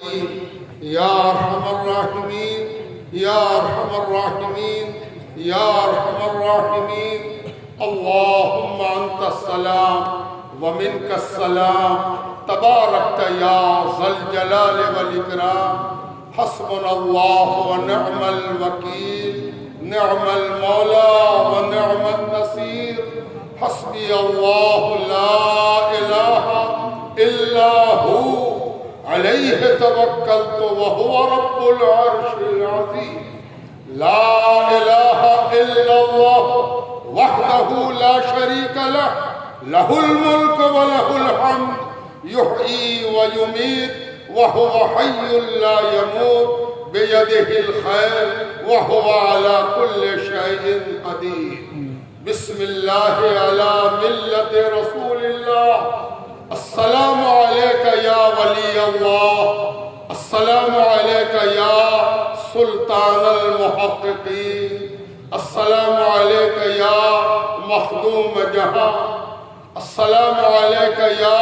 یا ارحم الراحمین یا ارحم الراحمین یا ارحم الراحمین اللہم انت السلام ومنک السلام تبارکت یا ذا الجلال والاکرام حسبنا اللہ ونعم الوکیل نعم المولا ونعم النصیر حسبی اللہ لا الہ الا ہو علیہ توکلت وہو رب العرش العظیم لا الہ الا اللہ وحدہ لا شریک لہ لہ الملک ولہ الحمد یحیی ویمیت وہو حی لا یموت بیدہ الخیر وہو علی کل شیء قدیر بسم اللہ علی ملت رسول اللہ السلام علیکہ یا ولی اللہ السلام علیکہ یا سلطان المحققین السلام علیکہ یا مخدوم جہاں السلام علیکہ یا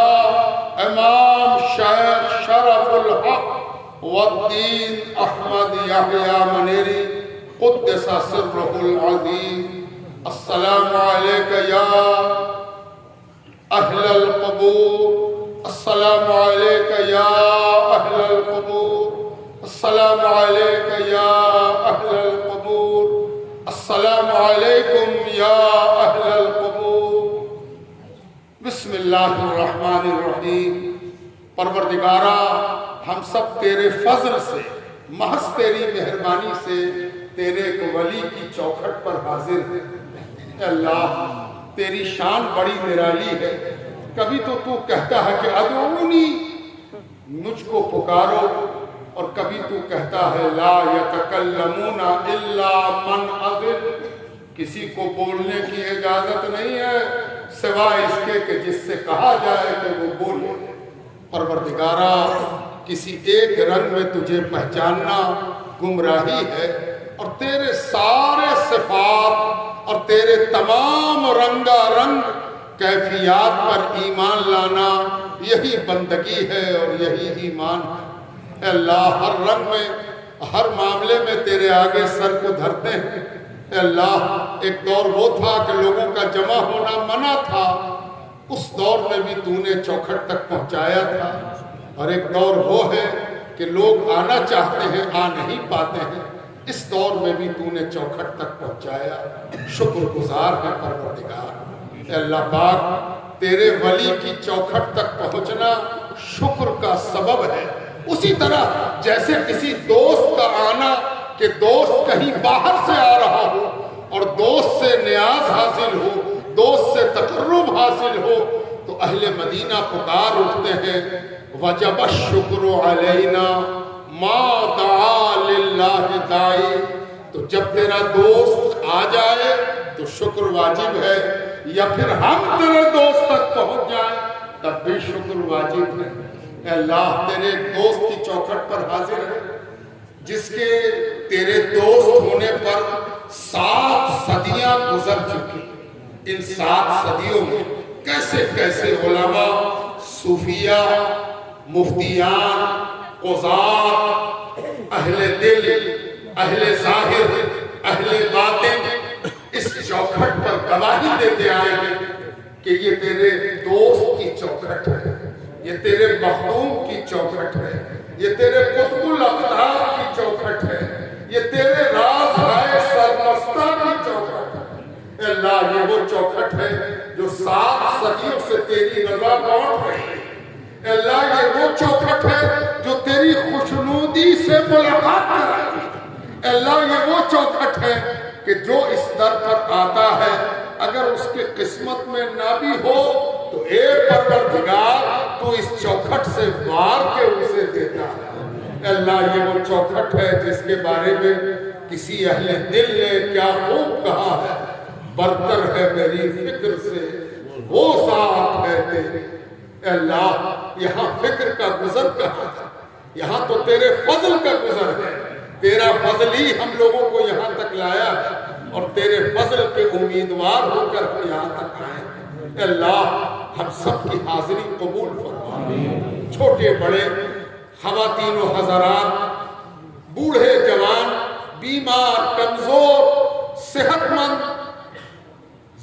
امام شیخ شرف الحق والدین احمد یحییٰ منیری قدس سرہ العظیم السلام علیکہ یا اہل القبور السلام علیکہ یا اہل القبور السلام علیکہ یا اہل القبور السلام علیکم یا اہل القبور بسم اللہ الرحمن الرحیم پروردگارہ ہم سب تیرے فضل سے محض تیری مہربانی سے تیرے ایک ولی کی چوکھٹ پر حاضر ہیں اے اللہ تیری شان بڑی نرالی ہے کبھی تو کہتا ہے کہ ادعونی مجھ کو پکارو اور کبھی تو کہتا ہے لا یتکلمون الا من اذن کسی کو بولنے کی اجازت نہیں ہے سوائے اس کے کہ جس سے کہا جائے کہ وہ بولے پروردگارہ کسی ایک رنگ میں تجھے پہچاننا گمراہی ہے اور تیرے سارے صفات اور تیرے تمام رنگا رنگ کیفیات پر ایمان لانا یہی بندگی ہے اور یہی ایمان ہے اے اللہ ہر رنگ میں ہر معاملے میں تیرے آگے سر کو دھرتے ہیں اے اللہ ایک دور وہ تھا کہ لوگوں کا جمع ہونا منع تھا اس دور میں بھی تو نے چوکھٹ تک پہنچایا تھا اور ایک دور وہ ہے کہ لوگ آنا چاہتے ہیں آ نہیں پاتے ہیں اس دور میں بھی تو نے چوکھٹ تک پہنچایا شکر گزار ہے پروردگار اے اللہ پاک تیرے ولی کی چوکھٹ تک پہنچنا شکر کا سبب ہے اسی طرح جیسے کسی دوست کا آنا کہ دوست کہیں باہر سے آ رہا ہو اور دوست سے نیاز حاصل ہو دوست سے تقرب حاصل ہو تو اہل مدینہ پکار اٹھتے ہیں وجب الشکر علینا ما دعا للہ دائی تو جب تیرا دوست آ جائے تو شکر واجب ہے یا پھر ہم تیرے دوست تک پہنچ جائیں تب بھی شکر واجب ہے اے اللہ تیرے دوست کی چوکھٹ پر حاضر ہے جس کے تیرے دوست ہونے پر 7 صدیاں گزر چکی ان 7 صدیوں میں کیسے کیسے علماء صوفیہ مفتیان قضات اہل دل اہل ظاہر اہل باطن اس چوکھٹ پر گواہی دیتے آئے ہیں کہ یہ تیرے دوست کی چوکھٹ ہے یہ تیرے مخدوم کی چوکھٹ ہے یہ تیرے قطب الاقطار کی چوکھٹ ہے یہ تیرے راز رائے سرمستہ کی چوکھٹ ہے اے اللہ یہ وہ چوکھٹ ہے جو 7 صدیوں سے تیری رضا بانٹ رہی ہے اے اللہ یہ وہ چوکھٹ ہے جو تیری خوشنودی سے ملاقات کراتی ہے اے اللہ یہ وہ چوکھٹ ہے کہ جو اس در پر آتا ہے اگر اس کے قسمت میں نہ بھی ہو تو اے پروردگار تو اس چوکھٹ سے وار کے اسے دیتا ہے اے اللہ یہ وہ چوکھٹ ہے جس کے بارے میں کسی اہل دل نے کیا خوب کہا ہے برتر ہے میری فکر سے وہ ذات ہے تیری اے اللہ یہاں فکر کا گزر کہاں ہے یہاں تو تیرے فضل کا گزر ہے تیرا فضل ہی ہم لوگوں کو یہاں تک لایا ہے اور تیرے فضل کے امیدوار ہو کر ہم یہاں تک آئے اے اللہ ہم سب کی حاضری قبول فرما چھوٹے بڑے خواتین و حضرات، بوڑھے جوان، بیمار، کمزور، صحت مند،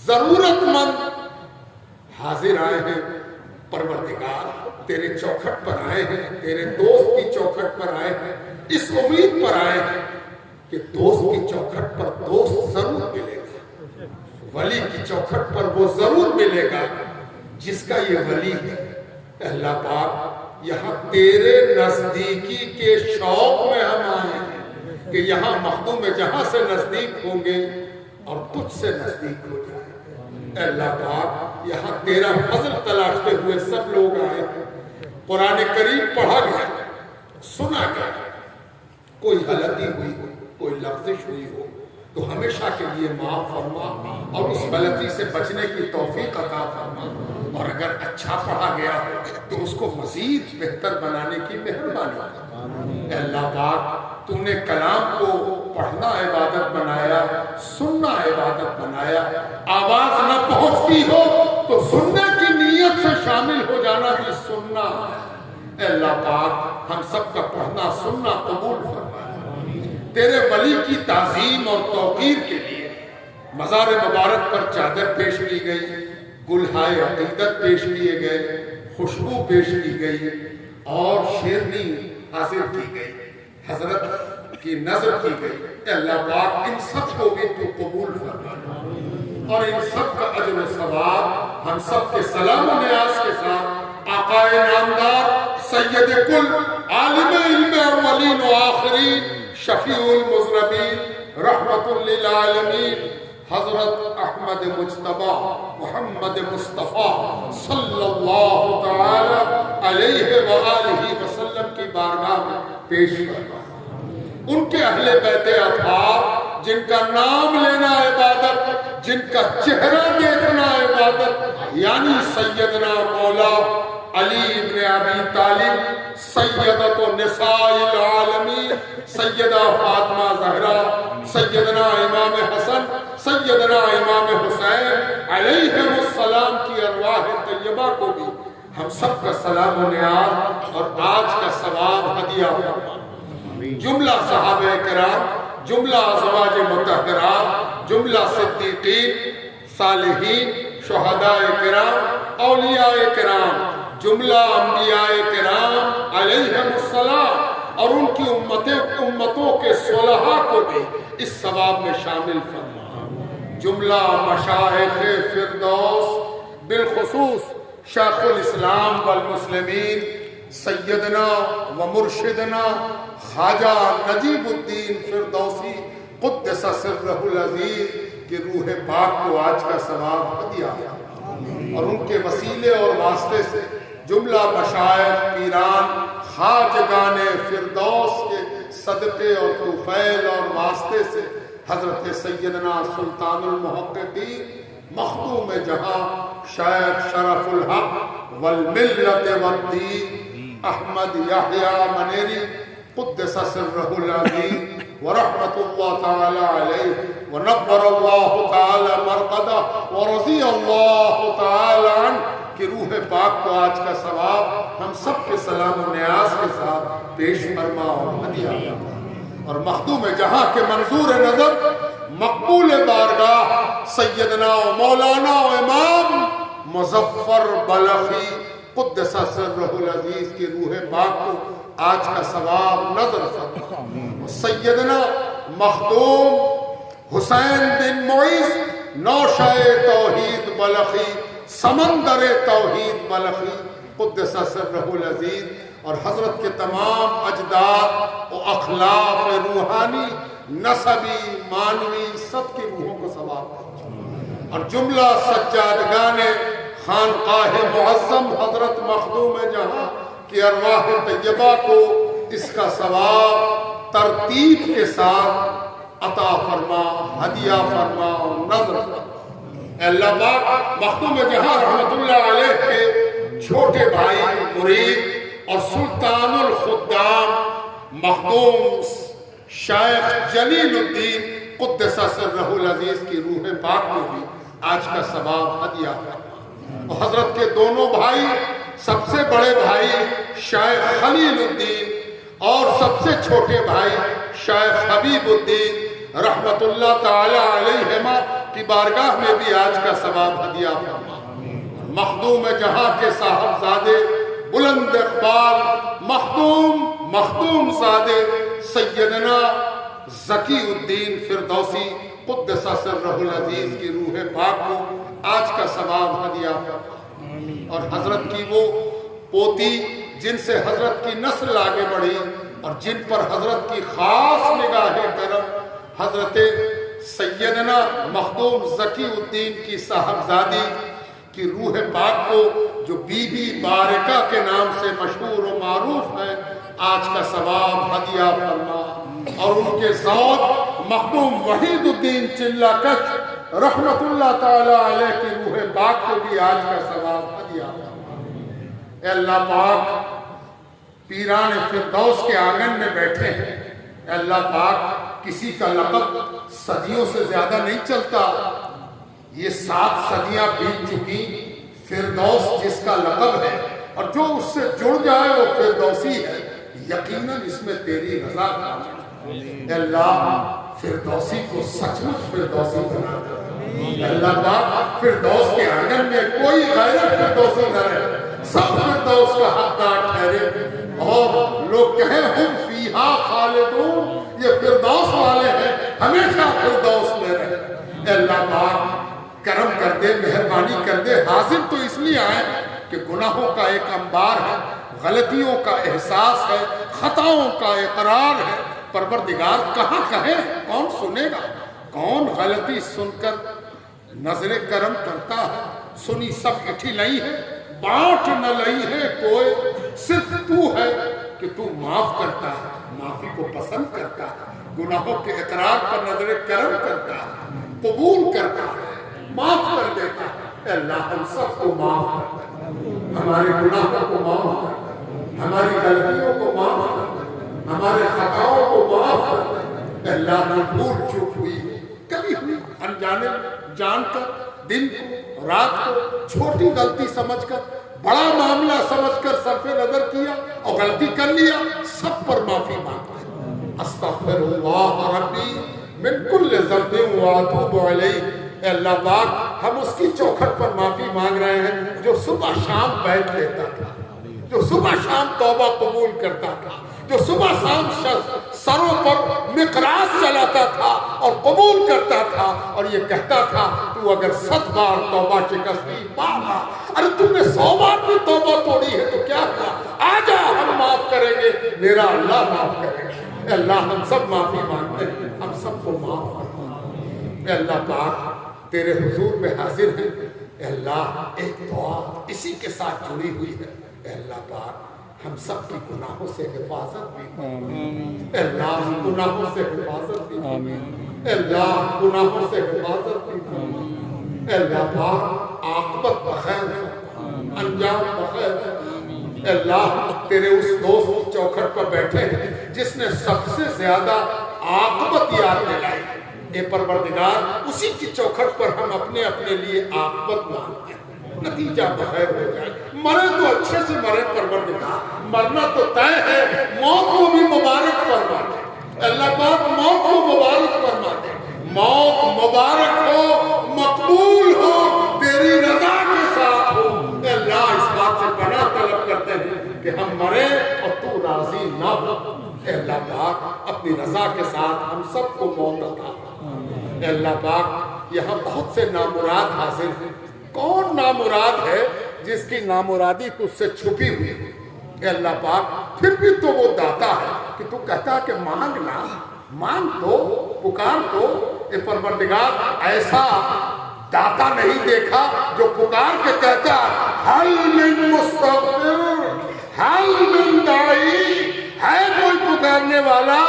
ضرورت مند حاضر آئے ہیں۔ پروردگار تیرے چوکھٹ پر آئے ہیں، تیرے دوست کی چوکھٹ پر آئے ہیں، اس امید پر آئے ہیں کہ دوست کی چوکھٹ پر دوست ضرور ملے گا، ولی کی چوکھٹ پر وہ ضرور ملے گا جس کا یہ ولی ہے۔ اللہ پاک یہاں تیرے نزدیکی کے شوق میں ہم آئے ہیں کہ یہاں مخدوم جہاں سے نزدیک ہوں گے اور تجھ سے نزدیک ہو جائیں۔ اے اللہ پاک یہاں تیرا فضل تلاشتے ہوئے سب لوگ آئے ہیں۔ قرآن کریم پڑھا گیا، سنا گیا، کوئی غلطی ہوئی ہو، کوئی لغزش ہوئی ہو تو ہمیشہ کے لیے معاف فرما اور اس غلطی سے بچنے کی توفیق عطا فرما، اور اگر اچھا پڑھا گیا تو اس کو مزید بہتر بنانے کی مہربانی فرما۔ اے اللہ پاک تو نے کلام کو پڑھنا عبادت بنایا، سننا عبادت بنایا، آواز نہ پہنچتی ہو تو سننے کی نیت سے شامل ہو جانا بھی سننا ہے۔ اے اللہ پاک ہم سب کا پڑھنا سننا قبول فرما۔ تیرے ولی کی تعظیم اور توقیر کے لیے مزار مبارک پر چادر پیش کی گئی، گلہائے عقیدت پیش کیے گئے، خوشبو پیش کی گئی اور شیرنی حاضر کی گئی، حضرت کی نظر کی گئی۔ اے اللہ پاک ان سب کو بھی تو قبول فرما اور ان سب کا اجر و ثواب ہم سب کے سلام و نیاز کے ساتھ آقائے نامدار سید کل عالم علم اولین و آخرین شفیع المذنبین رحمت للعالمین حضرت احمد مجتبی محمد مصطفیٰ صلی اللہ تعالی علیہ وآلہ وسلم کی بارگاہ میں پیش فرما۔ ان کے اہل بیت اطہار جن کا نام لینا عبادت، جن کا چہرہ دیکھنا عبادت، یعنی سیدنا مولا علی ابن ابی طالب، سیدۃ النساء العالمین سیدہ فاطمہ زہرا، سیدنا امام حسن، سیدنا امام حسین علیہم السلام کی ارواح طیبہ کو بھی ہم سب کا سلام و نیاز اور آج کا ثواب ہدیہ فرما۔ جملہ صحابہ کرام، جملہ ازواج مطہرات، جملہ صدیقین، صالحین، شہداء کرام، اولیاء کرام، جملہ انبیاء کرام علیہم السلام اور ان کی امتوں کے صلحاء کو بھی اس ثواب میں شامل فرما۔ جملہ مشائخ فردوس بالخصوص شیخ الاسلام والمسلمین سیدنا و مرشدنا خواجہ نجیب الدین فردوسی قدس سرہ العزیز کی روح پاک کو آج کا ثواب ہدیہ اور ان کے وسیلے اور واسطے سے جملہ مشائخ پیران خواجگان فردوس کے صدقے اور توفیل اور واسطے سے حضرت سیدنا سلطان المحققین مخدوم جہاں شیخ شرف الحق والملت والدین احمد یحییٰ منیری قدس سرہ العظیم ورحمت اللہ تعالی علیہ ونور اللہ تعالی مرقدہ ورضی اللہ تعالی عنہ کی روح پاک کو آج کا ثواب ہم سب کے سلام و نیاز کے ساتھ پیش فرما اور ہدیہ اور مخدوم جہاں کے منظور نظر مقبول بارگاہ سیدنا و مولانا و امام مظفر بلخی قدس سرہ العزیز کی روح پاک کو آج کا ثواب نظر فرما۔ سیدنا مخدوم حسین بن معیز نوشہ توحید بلخی سمندر توحید بلخی قدس سرہ العزیز اور حضرت کے تمام اجداد و اخلاق روحانی نسبی مانوی سب کی روحوں کو ثواب اور جملہ سجادگان خانقاہ معظم حضرت مخدوم جہاں کی ارواح طیبہ کو اس کا ثواب ترتیب کے ساتھ عطا فرما، ہدیہ فرما اور نظر فرما۔ اے اللہ پاک مخدوم جہاں رحمت اللہ علیہ کے چھوٹے بھائی مرید اور سلطان الخدام مخدوم شیخ جلیل الدین قدس سرہ العزیز کی روح پاک کو بھی آج کا ثواب ہدیہ فرما۔ حضرت کے دونوں بھائی، سب سے بڑے بھائی شیخ خلیل الدین چھوٹے بھائی شیخ حبیب الدین رحمت اللہ تعالی علیہما کی بارگاہ میں بھی آج کا ثواب ہدیہ فرما۔ مخدوم جہاں کے صاحبزادے بلند اقبال مخدوم زادے سیدنا ذکی الدین فردوسی قدس سرہ العزیز کی روح پاک کو آج کا ثواب ہدیہ فرما۔ اور حضرت کی وہ پوتی جن سے حضرت کی نسل آگے بڑھی اور جن پر حضرت کی خاص نگاہ کرم حضرت سیدنا مخدوم ذکی الدین کی صاحبزادی کی روح پاک کو جو بی بی بارکہ کے نام سے مشہور و معروف ہے آج کا ثواب ہدیہ فرما۔ اور ان کے زوج مخدوم وحید الدین چلہ کچ رحمت اللہ تعالی علیہ کی روح پاک کو بھی آج کا ثواب ہدیہ فرما۔ اے اللہ پاک پیران فردوس کے آنگن میں بیٹھے ہیں، اے اللہ پاک کسی کا لقب صدیوں سے زیادہ نہیں چلتا، یہ 7 صدیاں بیت چکی، فردوس جس کا لقب ہے اور جو اس سے جڑ جائے وہ فردوسی ہے، یقیناً اس میں تیری رضا کا اے اللہ فردوسی کو سچ مچ فردوسی بنا دے۔ اے اللہ پاک فردوس کے آنگن میں کوئی غیر فردوسی نہ رہے، سب فردوس کا حقدار ٹھہرے اور لوگ کہیں ہم فیہا خالدون، یہ فردوس والے ہیں ہمیشہ فردوس میں رہے۔ اے اللہ پاک کرم کر دے، مہربانی کر دے، حاضر تو اس لیے آئے کہ گناہوں کا ایک انبار ہے، غلطیوں کا احساس ہے، خطاؤں کا اقرار ہے، پروردگار کہاں کہے، کون سنے گا، کون غلطی سن کر نظر کرم کرتا ہے، سنی سب اٹھی لئی ہے، بانٹ نہ لئی ہے کوئی، صرف تو ہے کہ تو معاف کرتا ہے، معافی کو پسند کرتا ہے، گناہوں کے اقرار پر نظر کرم کرتا ہے، قبول کرتا ہے، معاف کر دیتا ہے۔ اے اللہ ہم سب کو معاف کرتا ہے، ہمارے گناہوں کو معاف کرتا ہے، ہماری غلطیوں کو معاف کرتا ہے، ہمارے خطاؤں کو معاف کرتا ہے۔ اے اللہ نہ بھول چوک ہوئی کبھی ہوئی انجانے جان کر، دن کو رات کو چھوٹی غلطی سمجھ کر بڑا معاملہ سمجھ کر صرف نظر کیا اور غلطی کر لیا، سب پر معافی مانگتا ہے۔ استغفر اللہ ربی من کل ذنب واتوب الیہ۔ اے اللہ پاک ہم اس کی چوکھٹ پر معافی مانگ رہے ہیں جو صبح شام بیٹھ لیتا تھا، جو صبح شام توبہ قبول کرتا تھا، جو صبح شام سروں پر مقراض چلاتا تھا اور قبول کرتا تھا اور یہ کہتا تھا تو اگر 100 بار توبہ شکستی پاگا، ارے تم نے 100 بار بھی توبہ توڑی ہے تو کیا ہوا، آجا ہم معاف کریں گے، میرا اللہ معاف کرے گا۔ اے اللہ ہم سب معافی مانگتے ہیں، ہم سب کو معاف کرنا۔ اے اللہ پاک تیرے حضور میں حاضر ہیں، اے اللہ ایک دعا اسی کے ساتھ جڑی ہوئی ہے، اے اللہ پاک ہم سب کی گناہوں سے حفاظت بھی اے اللہ گناہوں سے حفاظت بھی اے اللہ گناہوں سے حفاظت بھی اے اللہ پاک عاقبت بخیر انجام بخیر۔ اے اللہ تیرے اس دوست کی چوکھٹ پر بیٹھے ہیں جس نے سب سے زیادہ عاقبت یاد دلائی، اے پروردگار اسی کی چوکھٹ پر ہم اپنے لیے عاقبت مانگتے ہیں، نتیجہ بخیر ہو جائے، مرے تو اچھے سے مرے پروردگار، مرنا تو طے ہے، موت کو بھی مبارک فرما دے اللہ پاک، موت کو مبارک فرما دے، موت مبارک ہو، مقبول ہو، تیری رضا کے ساتھ ہو۔ اے اللہ اس بات سے پناہ طلب کرتے ہیں کہ ہم مرے اور تو راضی نہ ہو، اے اللہ پاک اپنی رضا کے ساتھ ہم سب کو موت عطا فرما۔ اے اللہ پاک یہاں بہت سے نامراد حاضر ہیں، کون نامراد ہے جس کی نامرادی تجھ سے چھپی ہوئی ہے؟ اے اللہ پاک پھر بھی تو وہ داتا ہے کہ تو کہتا کہ مانگنا، مانگ تو، پکار تو، اے پروردگار ایسا داتا نہیں دیکھا جو پکار کے کہتا حل من مستغفر حل من داعی، ہے کوئی پکارنے والا،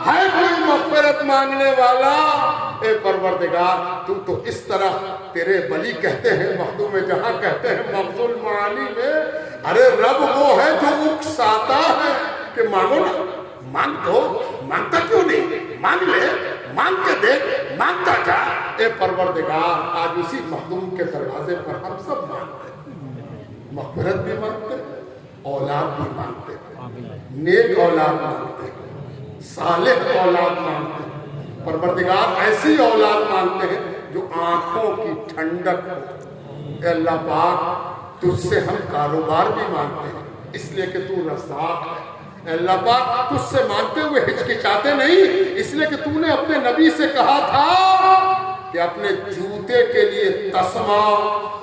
ہے کوئی مغفرت مانگنے والا؟ اے پروردگار تو اس طرح تیرے ولی کہتے ہیں، مخدوم جہاں کہتے ہیں مغز المعانی میں، ارے رب وہ ہے جو اکساتا ہے کہ مانگو نا، مانگ تو، مانگتا کیوں نہیں، مانگ لے، مانگ کے دیکھ، مانگتا جا۔ اے پروردگار آج اسی مخدوم کے دروازے پر ہم سب مانگتے ہیں، مغفرت بھی مانگتے ہیں، اولاد بھی مانگتے ہیں، نیک اولاد مانگتے ہیں، صالح اولاد مانگتے ہیں، پروردگار ایسی اولاد مانگتے ہیں جو آنکھوں کی ٹھنڈک ہو۔ اے اللہ پاک تجھ سے ہم کاروبار بھی مانگتے ہیں اس لیے کہ تو رزاق ہے۔ اے اللہ پاک تجھ سے مانگتے ہوئے ہچکچاتے نہیں اس لیے کہ تو نے اپنے نبی سے کہا تھا کہ اپنے جوتے کے لیے تسمہ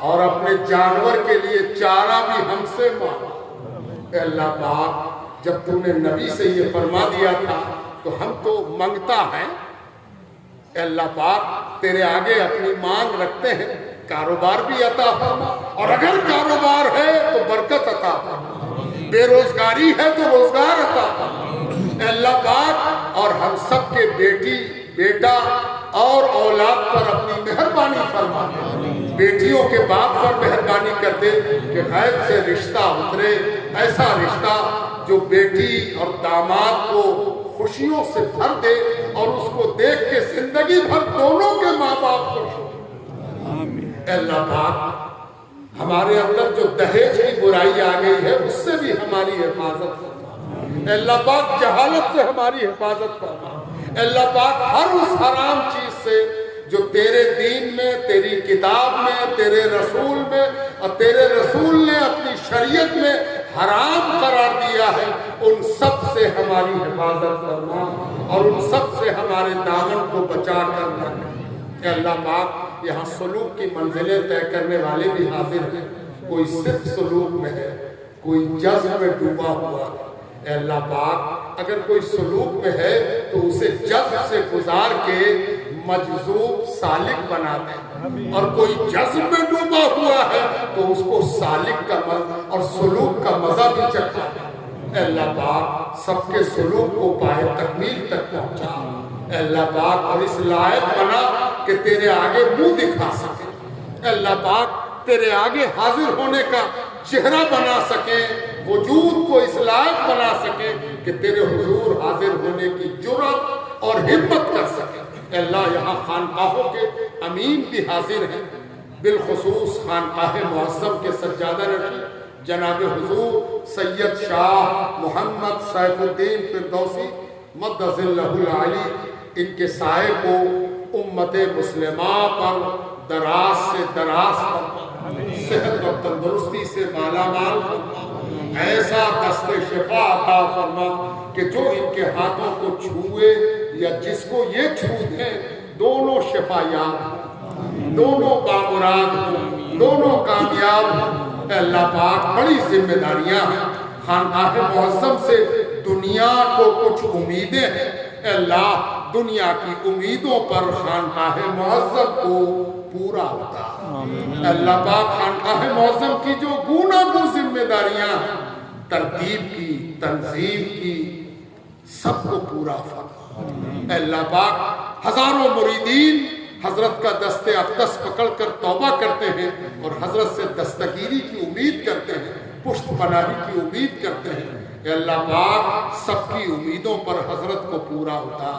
اور اپنے جانور کے لیے چارہ بھی ہم سے مانگ۔ اے اللہ پاک جب تو نے نبی سے یہ فرما دیا تھا تو ہم تو منگتا ہے، اے اللہ پاک تیرے آگے اپنی مانگ رکھتے ہیں، کاروبار بھی عطا فرما، اور اگر کاروبار ہے تو برکت عطا فرما، بے روزگاری ہے تو روزگار عطا فرما۔ اے اللہ پاک اور ہم سب کے بیٹی بیٹا اور اولاد پر اپنی مہربانی فرما، بیٹیوں کے باپ پر مہربانی کر دے کہ غیب سے رشتہ اترے، ایسا رشتہ جو بیٹی اور داماد کو خوشیوں سے بھر دے اور اس کو دیکھ کے زندگی بھر دونوں کے ماں باپ خوش ہو۔ اے اللہ پاک ہمارے اندر جو دہیج کی برائی آ گئی ہے اس سے بھی ہماری حفاظت فرما۔ اے اللہ پاک جہالت سے ہماری حفاظت فرما۔ اے اللہ پاک ہر اس حرام چیز سے جو تیرے دین میں، تیری کتاب میں، تیرے رسول میں اور تیرے رسول نے اپنی شریعت میں حرام قرار دیا ہے، ان سب سے ہماری حفاظت فرما اور ان سب سے ہمارے دامن کو بچا کر رکھ۔ اے اللہ پاک یہاں سلوک کی منزلیں طے کرنے والے بھی حاضر ہیں، کوئی صرف سلوک میں ہے، کوئی جذب میں ڈوبا ہوا ہے۔ اے اللہ پاک اگر کوئی سلوک میں ہے تو اسے جذب سے گزار کے مجذوب سالک بنا دیں، اور کوئی جذب میں ڈوبا ہوا ہے تو اس کو سالک کا اور سلوک کا مزہ بھی چکھا دیں۔ اے اللہ پاک سب کے سلوک کو پائے تکمیل تک پہنچا۔ اے اللہ پاک اور اس لائق بنا کہ تیرے آگے منہ دکھا سکے، اے اللہ پاک تیرے آگے حاضر ہونے کا چہرہ بنا سکے، وجود کو اس لائق بنا سکے کہ تیرے حضور حاضر ہونے کی جرأت اور ہمت کر سکے۔ اے اللہ یہاں خانقاہوں کے امین بھی حاضر ہیں، بالخصوص خانقاہ معظم کے سجادہ نشین جناب حضور سید شاہ محمد سیف الدین فردوسی مدظ اللہ العالی، ان کے سائے کو امت مسلمہ پر دراز سے دراز فرما، صحت اور تندرستی سے مالا مال فرما، ایسا دست شفا عطا فرما کہ جو ان کے ہاتھوں کو چھوئے یا جس کو یہ چھو دیں دونوں شفا یاب ہوں، دونوں بامراد ہوں، دونوں کامیاب ہوں۔ اے اللہ پاک بڑی ذمہ داریاں ہیں، خانقاہ معظم سے دنیا کو کچھ امیدیں ہیں، اے اللہ دنیا کی امیدوں پر خانقاہ معظم کو پورا ہوتا۔ اے اللہ پاک خانقاہ معظم کی جو گوناگون ذمہ داریاں ہیں، ترتیب کی، تنظیم کی، سب کو پورا فرما۔ اے اللہ پاک ہزاروں مریدین حضرت کا دست اقدس پکڑ کر توبہ کرتے ہیں اور حضرت سے دستگیری کی امید کرتے ہیں، پشت پناہی کی امید کرتے ہیں۔ اے اللہ پاک سب کی امیدوں پر حضرت کو پورا ہوتا۔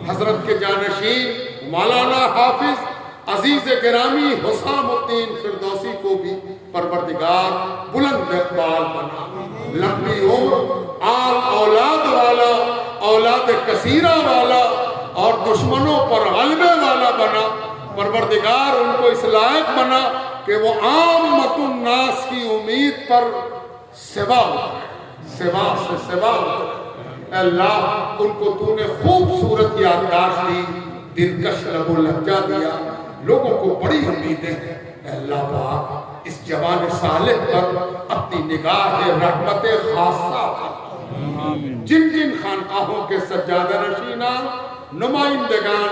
حضرت کے جانشین مولانا حافظ عزیز گرامی حسام الدین فردوسی کو بھی پروردگار بلند اقبال بنا، لمبی عمر، آل اولاد والا، اولاد کثیرہ والا اور دشمنوں پر غلبے والا بنا۔ پروردگار ان کو اس لائق بنا کہ وہ عامت الناس کی امید پر سوا اترے، سوا سے سوا اترے۔ اے اللہ ان کو تو نے خوبصورت یادداشت دی، دلکش لب و لہجہ دیا، لوگوں کو بڑی امیدیں ہیں۔ اے اللہ پاک اس جوان صالح پر اپنی نگاہ رحمت خاصہ فرما، جن جن خانقاہوں کے سجادہ نشینان، نمائندگان،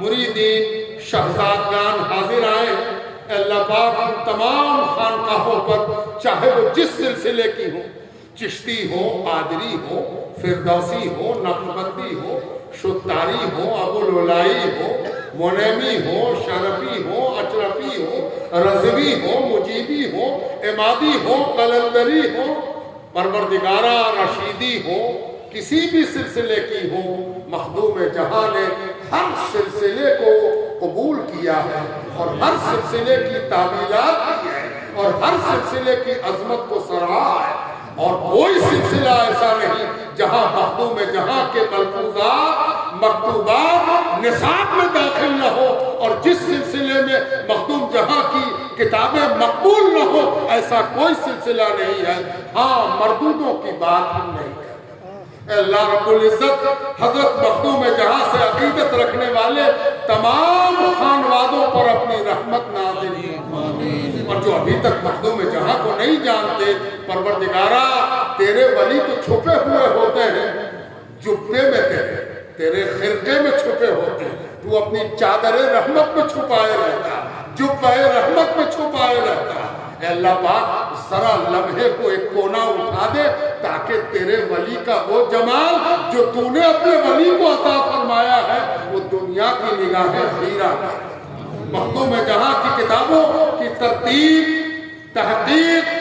مریدین، شہزادگان حاضر آئے، اے اللہ پاک ان تمام خانقاہوں پر چاہے وہ جس سلسلے کی ہوں، چشتی ہو، قادری ہو، فردوسی ہو، نقشبندی ہو، شتاری ہو، ابوالعلائی ہو، منیمی ہو، شرفی ہو، اشرفی ہو، رضوی ہو، مجیبی ہو، امادی ہو، قلندری ہو، پروردگارہ رشیدی ہو، کسی بھی سلسلے کی ہو، مخدوم جہاں نے ہر سلسلے کو قبول کیا ہے اور ہر سلسلے کی تعمیلات کی ہے اور ہر سلسلے کی عظمت کو سراہا ہے، اور کوئی سلسلہ ایسا نہیں جہاں مخدوم جہاں کے ملفوظات مکتوبات نصاب میں داخل نہ ہو اور جس سلسلے میں مخدوم جہاں کی کتابیں مقبول نہ ہو، ایسا کوئی سلسلہ نہیں ہے۔ ہاں، مردودوں کی بات ہم نہیں کرتے۔ اللہ رب العزت حضرت مخدوم جہاں سے عقیدت رکھنے والے تمام خانوادوں پر اپنی رحمت نازل فرمائے، اور جو ابھی تک مخدوم جہاں کو نہیں جانتے، پروردگارا تیرے ولی تو چھپے ہوئے ہوتے ہیں، جبے میں تیرے خرقے میں چھپے ہوتے ہیں، تو اپنی چادر رحمت میں چھپائے رہتا، جبہ رحمت میں چھپائے رہتا۔ اے اللہ پاک ذرا لمحے کو ایک کونا اٹھا دے تاکہ تیرے ولی کا وہ جمال جو تو نے اپنے ولی کو عطا فرمایا ہے وہ دنیا کی نگاہیں خیرہ کرے۔ مخدوم جہاں کی کتابوں کی ترتیب، تحقیق،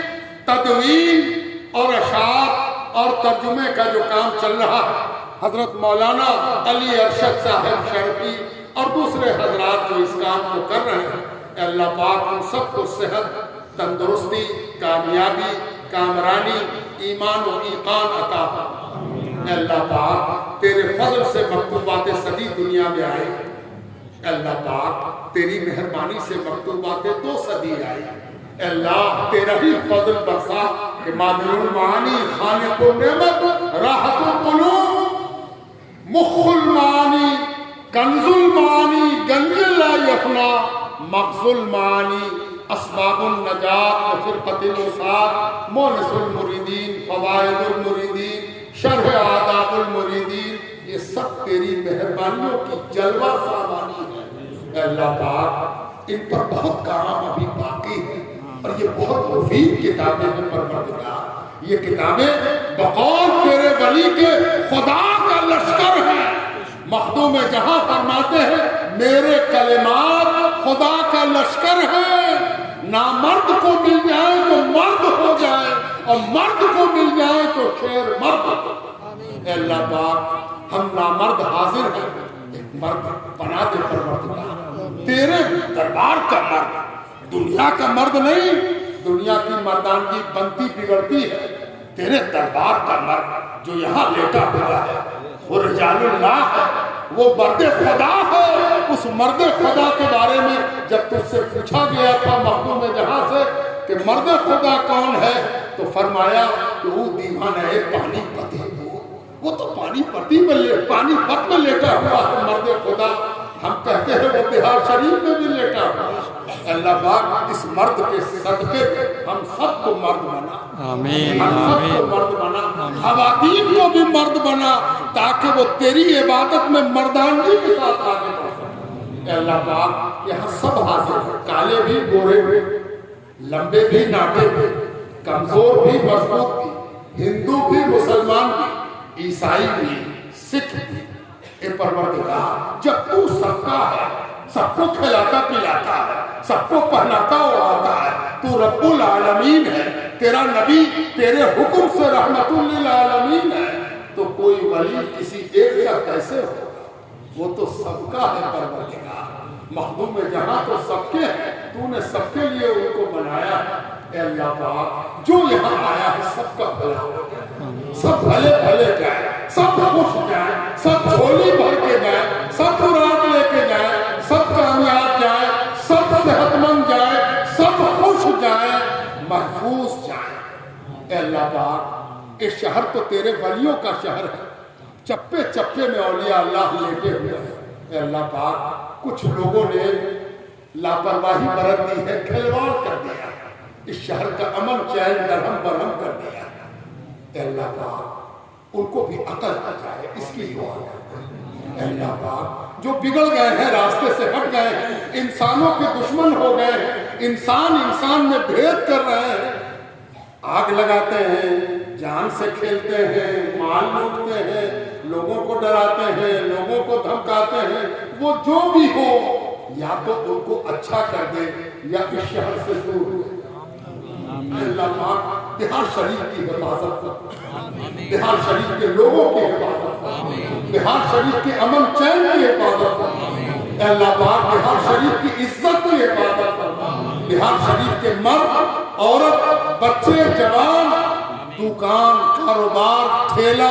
تدوین اور اشاعت اور ترجمے کا جو کام چل رہا ہے، حضرت مولانا علی ارشد صاحب شرفی اور دوسرے حضرات جو اس کام کو کر رہے ہیں، اے اللہ پاک ان سب کو صحت، تندرستی، کامیابی، کامرانی، ایمان و ایقان عطا فرما۔ اے اللہ پاک تیرے فضل سے مکتوبات صدی دنیا میں آئے، اے اللہ پاک تیری مہربانی سے مکتوبات 2 صدی آئی، اے اللہ تیرا ہی فضل برسا کہ مادر المعانی، خالق النعمت، راحت القلوب، مخ المعانی، کنز المعانی، گنج لا یفنا، مغز المعانی، اسباب النجات وفرقت الوساط، مونس المریدین، فوائد المریدین، شرح آداب المریدین، یہ سب تیری مہربانیوں کی جلوہ سامانی ہے۔ اے اللہ پاک ان پر بہت کام ابھی باقی ہے اور یہ بہت مفید کتابیں ہیں پروردگار۔ یہ کتابیں بقول تیرے ولی کے خدا کا لشکر ہیں۔ مخدوم جہاں فرماتے ہیں میرے کلمات خدا کا لشکر ہے، نامرد کو مل جائے تو مرد ہو جائے اور مرد کو مل جائے تو شیر مرد ہو۔ اے اللہ پاک ہم نامرد حاضر ہیں، ایک مرد بنا دے پروردگار، تیرے دربار کا مرد، دنیا کا مرد نہیں۔ دنیا کی مردانگی بنتی بگڑتی ہے، تیرے دربار کا مرد جو یہاں لیٹا ہوا ہے وہ رجال اللہ ہے، وہ مرد خدا ہے۔ اس مرد خدا کے بارے میں جب تجھ سے پوچھا گیا تھا مخدوم جہاں سے کہ مرد خدا کون ہے، تو فرمایا کہ وہ دیوانہ ہے پانی پتی، وہ تو پانی پتی میں پانی پت میں لیٹا ہوا ہے مرد خدا۔ ہم کہتے ہیں وہ بہار شریف میں بھی لیٹا ہوا ہے۔ اللہ پاک اس مرد کے صدقے ہم سب کو مرد بنا، آمین، ہم سب کو مرد بنا، خواتین کو بھی مرد بنا تاکہ وہ تیری عبادت میں مردانگی کے ساتھ آگے بڑھ سکیں۔ اے اللہ پاک یہاں سب حاضر ہیں، کالے بھی، گورے بھی، لمبے بھی، ناٹے بھی، کمزور بھی، مضبوط بھی، ہندو بھی، مسلمان بھی، عیسائی بھی، سکھ بھی۔ اے پروردگار جب تو سب کا ہے، سب کو کھلاتا پلاتا ہے، سب کو پہناتا اڑاتا ہے، تو رب العالمین ہے، تیرا نبی تیرے حکم سے رحمت للعالمین ہے، تو کوئی ولی کسی ایک کا کیسے ہو؟ وہ تو سب کا ہے پروردگار۔ مخدوم جہاں تو سب کے ہیں، تو نے سب کے لیے ان کو بنایا ہے۔ اے اللہ پاک جو یہاں آیا ہے سب کا بھلا ہو جائے، سب بھلے بھلے جائے، سب خوش جائے، سب جھولی بھر کے جائے، سب مراد لے کے جائے، سب کامیاب جائے، سب صحت مند جائے، سب خوش جائے، محفوظ جائے۔ اے اللہ پاک اس شہر تو تیرے ولیوں کا شہر ہے، چپے چپے میں اولیاء اللہ لیٹے ہوئے ہیں۔ اے اللہ پاک کچھ لوگوں نے لاپرواہی برت دی ہے، کھلواڑ کر دیا، اس شہر کا امن چین درہم برہم کر دیا۔ اے اللہ پاک ان کو بھی عقل آ جائے، اس کی دعا کرتے ہیں۔ اے اللہ پاک جو بگڑ گئے ہیں، راستے سے ہٹ گئے ہیں، انسانوں کے دشمن ہو گئے ہیں، انسان میں بھید کر رہے ہیں، آگ لگاتے ہیں، جان سے کھیلتے ہیں، مال لوٹتے ہیں، لوگوں کو ڈراتے ہیں، لوگوں کو دھمکاتے ہیں، وہ جو بھی ہو یا تو ان کو اچھا کر دے یا اس شہر سے دور ہو۔ اللہ پاک بہار شریف کی حفاظت کر، بہار شریف کے لوگوں کی حفاظت کر، بہار شریف کے امن چین کی حفاظت کر۔ اللہ پاک بہار شریف کی عزت کی حفاظت کر، بہار شریف کے مرد، عورت، بچے، جوان، دکان، کاروبار، ٹھیلا،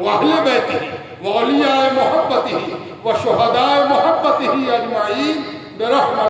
وأهل بيته وأولياء محبته وشهداء محبته أجمعين برحمة